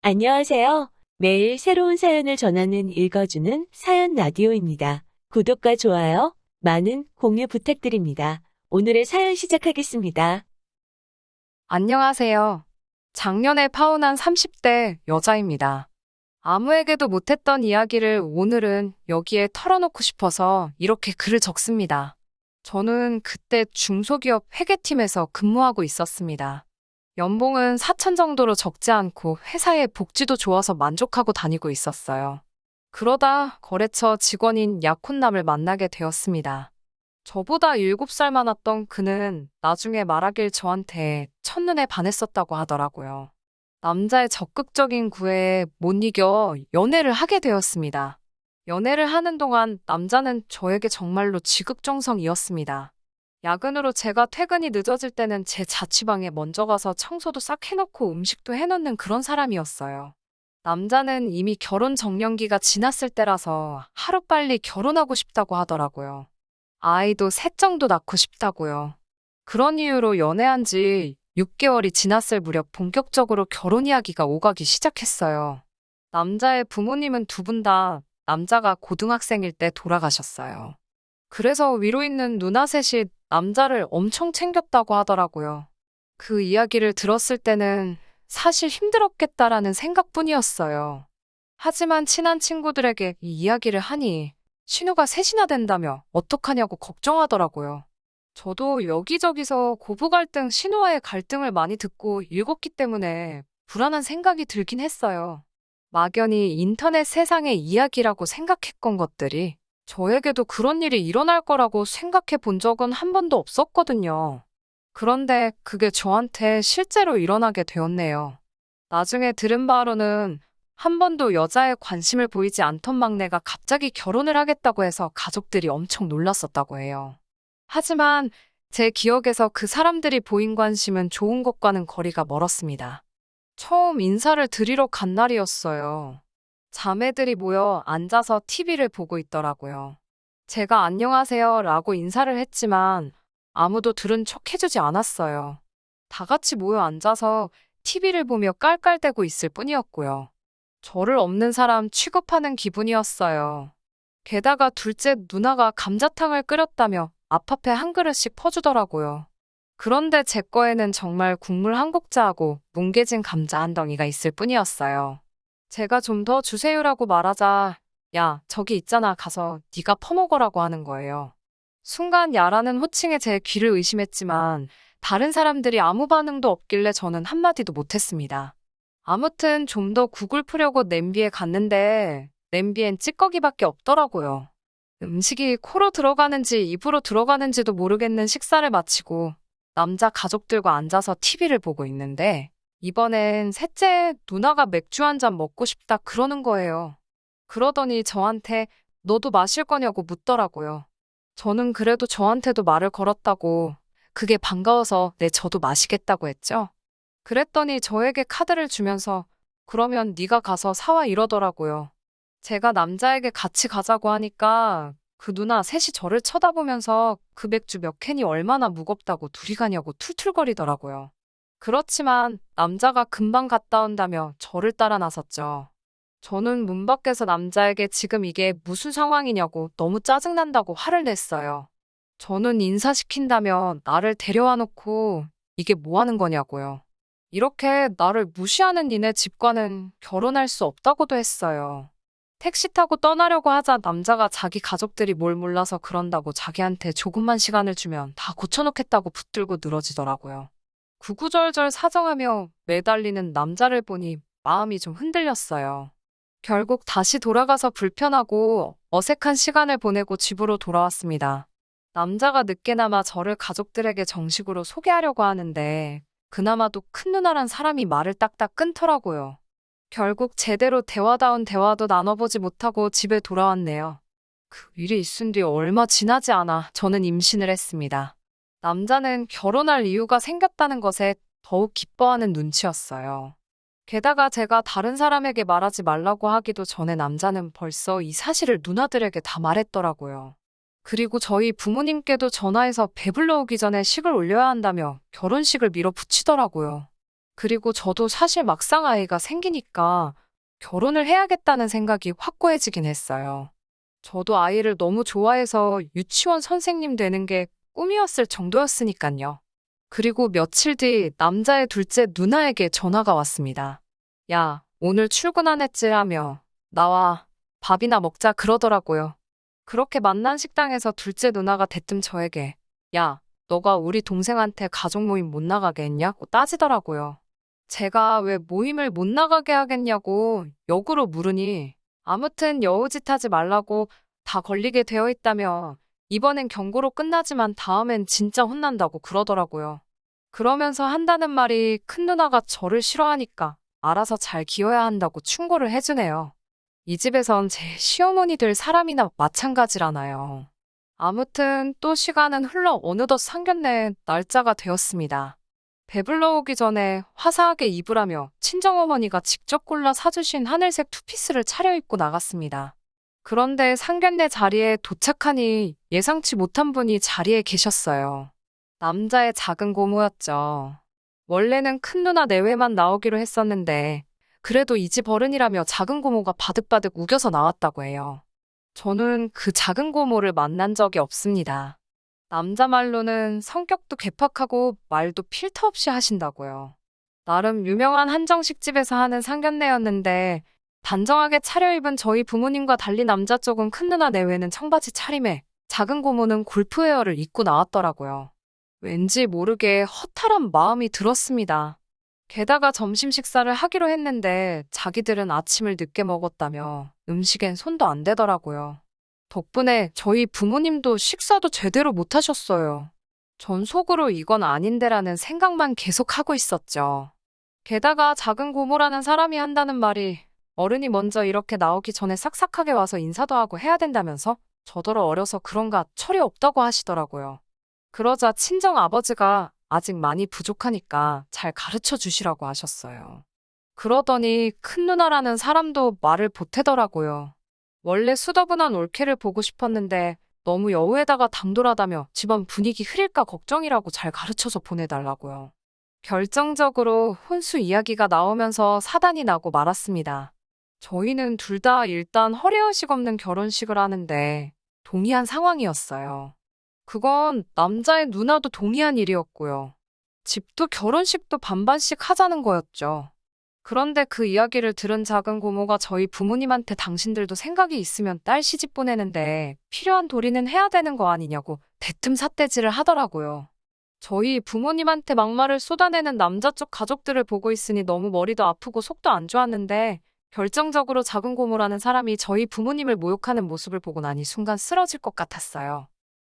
안녕하세요. 매일 새로운 사연을 전하는 읽어주는 사연 라디오입니다. 구독과 좋아요, 많은 공유 부탁드립니다. 오늘의 사연 시작하겠습니다. 안녕하세요. 작년에 파혼한 30대 여자입니다. 아무에게도 못했던 이야기를 오늘은 여기에 털어놓고 싶어서 이렇게 글을 적습니다. 저는 그때 중소기업 회계팀에서 근무하고 있었습니다. 연봉은 4천 정도로 적지 않고 회사의 복지도 좋아서 만족하고 다니고 있었어요. 그러다 거래처 직원인 약혼남을 만나게 되었습니다. 저보다 7살 많았던 그는 나중에 말하길 저한테 첫눈에 반했었다고 하더라고요. 남자의 적극적인 구애에 못 이겨 연애를 하게 되었습니다. 연애를 하는 동안 남자는 저에게 정말로 지극정성이었습니다. 야근으로 제가 퇴근이 늦어질 때는 제 자취방에 먼저 가서 청소도 싹 해놓고 음식도 해놓는 그런 사람이었어요. 남자는 이미 결혼 정년기가 지났을 때라서 하루빨리 결혼하고 싶다고 하더라고요. 아이도 셋 정도 낳고 싶다고요. 그런 이유로 연애한 지 6개월이 지났을 무렵 본격적으로 결혼 이야기가 오가기 시작했어요. 남자의 부모님은 두 분 다 남자가 고등학생일 때 돌아가셨어요. 그래서 위로 있는 누나 셋이 남자를 엄청 챙겼다고 하더라고요. 그 이야기를 들었을 때는 사실 힘들었겠다라는 생각뿐이었어요. 하지만 친한 친구들에게 이 이야기를 하니 신우가 셋이나 된다며 어떡하냐고 걱정하더라고요. 저도 여기저기서 고부 갈등, 신우와의 갈등을 많이 듣고 읽었기 때문에 불안한 생각이 들긴 했어요. 막연히 인터넷 세상의 이야기라고 생각했건 것들이 저에게도 그런 일이 일어날 거라고 생각해 본 적은 한 번도 없었거든요. 그런데 그게 저한테 실제로 일어나게 되었네요. 나중에 들은 바로는 한 번도 여자에 관심을 보이지 않던 막내가 갑자기 결혼을 하겠다고 해서 가족들이 엄청 놀랐었다고 해요. 하지만 제 기억에서 그 사람들이 보인 관심은 좋은 것과는 거리가 멀었습니다. 처음 인사를 드리러 간 날이었어요. 자매들이 모여 앉아서 TV를 보고 있더라고요. 제가 안녕하세요 라고 인사를 했지만 아무도 들은 척 해주지 않았어요. 다 같이 모여 앉아서 TV를 보며 깔깔대고 있을 뿐이었고요. 저를 없는 사람 취급하는 기분이었어요. 게다가 둘째 누나가 감자탕을 끓였다며 앞앞에 한 그릇씩 퍼주더라고요. 그런데 제 거에는 정말 국물 한 국자하고 뭉개진 감자 한 덩이가 있을 뿐이었어요. 제가 좀 더 주세요라고 말하자 야, 저기 있잖아 가서 네가 퍼먹으라고 하는 거예요. 순간 야라는 호칭에 제 귀를 의심했지만 다른 사람들이 아무 반응도 없길래 저는 한마디도 못했습니다. 아무튼 좀 더 국을 풀려고 냄비에 갔는데 냄비엔 찌꺼기밖에 없더라고요. 음식이 코로 들어가는지 입으로 들어가는지도 모르겠는 식사를 마치고 남자 가족들과 앉아서 TV를 보고 있는데 이번엔 셋째 누나가 맥주 한 잔 먹고 싶다 그러는 거예요. 그러더니 저한테 너도 마실 거냐고 묻더라고요. 저는 그래도 저한테도 말을 걸었다고 그게 반가워서 네 저도 마시겠다고 했죠. 그랬더니 저에게 카드를 주면서 그러면 네가 가서 사와 이러더라고요. 제가 남자에게 같이 가자고 하니까 그 누나 셋이 저를 쳐다보면서 그 맥주 몇 캔이 얼마나 무겁다고 둘이 가냐고 툴툴거리더라고요. 그렇지만 남자가 금방 갔다 온다며 저를 따라 나섰죠. 저는 문 밖에서 남자에게 지금 이게 무슨 상황이냐고 너무 짜증난다고 화를 냈어요. 저는 인사시킨다며 나를 데려와 놓고 이게 뭐 하는 거냐고요. 이렇게 나를 무시하는 니네 집과는 결혼할 수 없다고도 했어요. 택시 타고 떠나려고 하자 남자가 자기 가족들이 뭘 몰라서 그런다고 자기한테 조금만 시간을 주면 다 고쳐놓겠다고 붙들고 늘어지더라고요. 구구절절 사정하며 매달리는 남자를 보니 마음이 좀 흔들렸어요. 결국 다시 돌아가서 불편하고 어색한 시간을 보내고 집으로 돌아왔습니다. 남자가 늦게나마 저를 가족들에게 정식으로 소개하려고 하는데 그나마도 큰 누나란 사람이 말을 딱딱 끊더라고요. 결국 제대로 대화다운 대화도 나눠보지 못하고 집에 돌아왔네요. 그 일이 있은 뒤 얼마 지나지 않아 저는 임신을 했습니다. 남자는 결혼할 이유가 생겼다는 것에 더욱 기뻐하는 눈치였어요. 게다가 제가 다른 사람에게 말하지 말라고 하기도 전에 남자는 벌써 이 사실을 누나들에게 다 말했더라고요. 그리고 저희 부모님께도 전화해서 배불러 오기 전에 식을 올려야 한다며 결혼식을 밀어붙이더라고요. 그리고 저도 사실 막상 아이가 생기니까 결혼을 해야겠다는 생각이 확고해지긴 했어요. 저도 아이를 너무 좋아해서 유치원 선생님 되는 게 꿈이었을 정도였으니까요. 그리고 며칠 뒤 남자의 둘째 누나에게 전화가 왔습니다. 야, 오늘 출근 안 했지 하며 나와 밥이나 먹자 그러더라고요. 그렇게 만난 식당에서 둘째 누나가 대뜸 저에게 야, 너가 우리 동생한테 가족 모임 못 나가게 했냐고 따지더라고요. 제가 왜 모임을 못 나가게 하겠냐고 역으로 물으니 아무튼 여우짓 하지 말라고 다 걸리게 되어 있다며 이번엔 경고로 끝나지만 다음엔 진짜 혼난다고 그러더라고요. 그러면서 한다는 말이 큰 누나가 저를 싫어하니까 알아서 잘 기어야 한다고 충고를 해주네요. 이 집에선 제 시어머니 될 사람이나 마찬가지라나요. 아무튼 또 시간은 흘러 어느덧 상견례 날짜가 되었습니다. 배불러 오기 전에 화사하게 입으라며 친정어머니가 직접 골라 사주신 하늘색 투피스를 차려입고 나갔습니다. 그런데 상견례 자리에 도착하니 예상치 못한 분이 자리에 계셨어요. 남자의 작은 고모였죠. 원래는 큰 누나 내외만 나오기로 했었는데 그래도 이 집 어른이라며 작은 고모가 바득바득 우겨서 나왔다고 해요. 저는 그 작은 고모를 만난 적이 없습니다. 남자 말로는 성격도 괴팍하고 말도 필터 없이 하신다고요. 나름 유명한 한정식 집에서 하는 상견례였는데 단정하게 차려입은 저희 부모님과 달리 남자 쪽은 큰 누나 내외는 청바지 차림에 작은 고모는 골프웨어를 입고 나왔더라고요. 왠지 모르게 허탈한 마음이 들었습니다. 게다가 점심 식사를 하기로 했는데 자기들은 아침을 늦게 먹었다며 음식엔 손도 안 대더라고요. 덕분에 저희 부모님도 식사도 제대로 못 하셨어요. 전 속으로 이건 아닌데라는 생각만 계속 하고 있었죠. 게다가 작은 고모라는 사람이 한다는 말이 어른이 먼저 이렇게 나오기 전에 싹싹하게 와서 인사도 하고 해야 된다면서 저더러 어려서 그런가 철이 없다고 하시더라고요. 그러자 친정 아버지가 아직 많이 부족하니까 잘 가르쳐 주시라고 하셨어요. 그러더니 큰 누나라는 사람도 말을 보태더라고요. 원래 수더분한 올케를 보고 싶었는데 너무 여우에다가 당돌하다며 집안 분위기 흐릴까 걱정이라고 잘 가르쳐서 보내달라고요. 결정적으로 혼수 이야기가 나오면서 사단이 나고 말았습니다. 저희는 둘 다 일단 허례허식 없는 결혼식을 하는데 동의한 상황이었어요. 그건 남자의 누나도 동의한 일이었고요. 집도 결혼식도 반반씩 하자는 거였죠. 그런데 그 이야기를 들은 작은 고모가 저희 부모님한테 당신들도 생각이 있으면 딸 시집 보내는데 필요한 도리는 해야 되는 거 아니냐고 대뜸 삿대질을 하더라고요. 저희 부모님한테 막말을 쏟아내는 남자 쪽 가족들을 보고 있으니 너무 머리도 아프고 속도 안 좋았는데 결정적으로 작은 고모라는 사람이 저희 부모님을 모욕하는 모습을 보고 나니 순간 쓰러질 것 같았어요.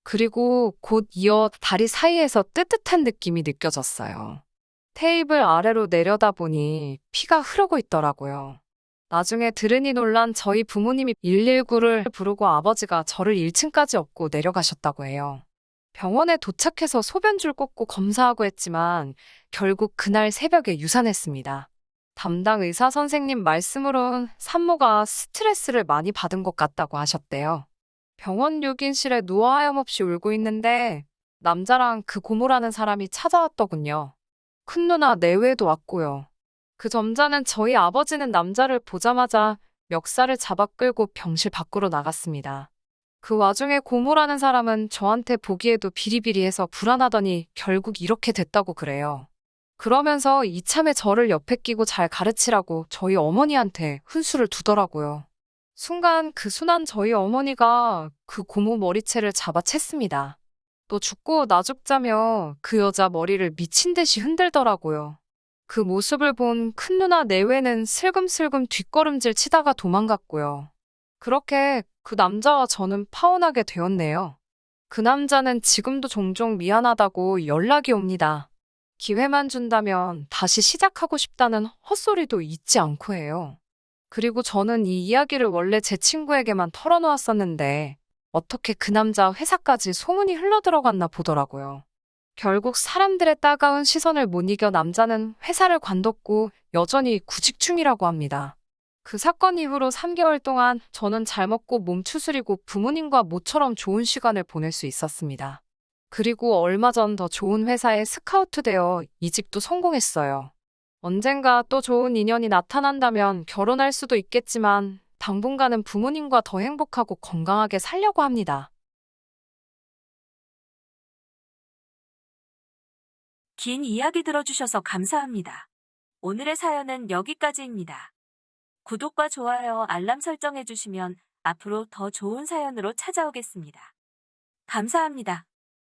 그리고 곧 이어 다리 사이에서 뜨뜻한 느낌이 느껴졌어요. 테이블 아래로 내려다보니 피가 흐르고 있더라고요. 나중에 들으니 놀란 저희 부모님이 119를 부르고 아버지가 저를 1층까지 업고 내려가셨다고 해요. 병원에 도착해서 소변줄 꽂고 검사하고 했지만 결국 그날 새벽에 유산했습니다. 담당 의사 선생님 말씀으론 산모가 스트레스를 많이 받은 것 같다고 하셨대요. 병원 유gin실에 누워 하염없이 울고 있는데 남자랑 그 고모라는 사람이 찾아왔더군요. 큰 누나 내외도 왔고요. 그 점자는 저희 아버지는 남자를 보자마자 멱살을 잡아 끌고 병실 밖으로 나갔습니다. 그 와중에 고모라는 사람은 저한테 보기에도 비리비리해서 불안하더니 결국 이렇게 됐다고 그래요. 그러면서 이참에 저를 옆에 끼고 잘 가르치라고 저희 어머니한테 훈수를 두더라고요. 순간 그 순한 저희 어머니가 그 고모 머리채를 잡아챘습니다. 너 죽고 나 죽자며 그 여자 머리를 미친 듯이 흔들더라고요. 그 모습을 본 큰 누나 내외는 슬금슬금 뒷걸음질 치다가 도망갔고요. 그렇게 그 남자와 저는 파혼하게 되었네요. 그 남자는 지금도 종종 미안하다고 연락이 옵니다. 기회만 준다면 다시 시작하고 싶다는 헛소리도 잊지 않고 해요. 그리고 저는 이 이야기를 원래 제 친구에게만 털어놓았었는데 어떻게 그 남자 회사까지 소문이 흘러들어갔나 보더라고요. 결국 사람들의 따가운 시선을 못 이겨 남자는 회사를 관뒀고 여전히 구직 중이라고 합니다. 그 사건 이후로 3개월 동안 저는 잘 먹고 몸 추스리고 부모님과 모처럼 좋은 시간을 보낼 수 있었습니다. 그리고 얼마 전 더 좋은 회사에 스카우트되어 이직도 성공했어요. 언젠가 또 좋은 인연이 나타난다면 결혼할 수도 있겠지만 당분간은 부모님과 더 행복하고 건강하게 살려고 합니다. 긴 이야기 들어주셔서 감사합니다. 오늘의 사연은 여기까지입니다. 구독과 좋아요, 알람 설정해주시면 앞으로 더 좋은 사연으로 찾아오겠습니다. 감사합니다.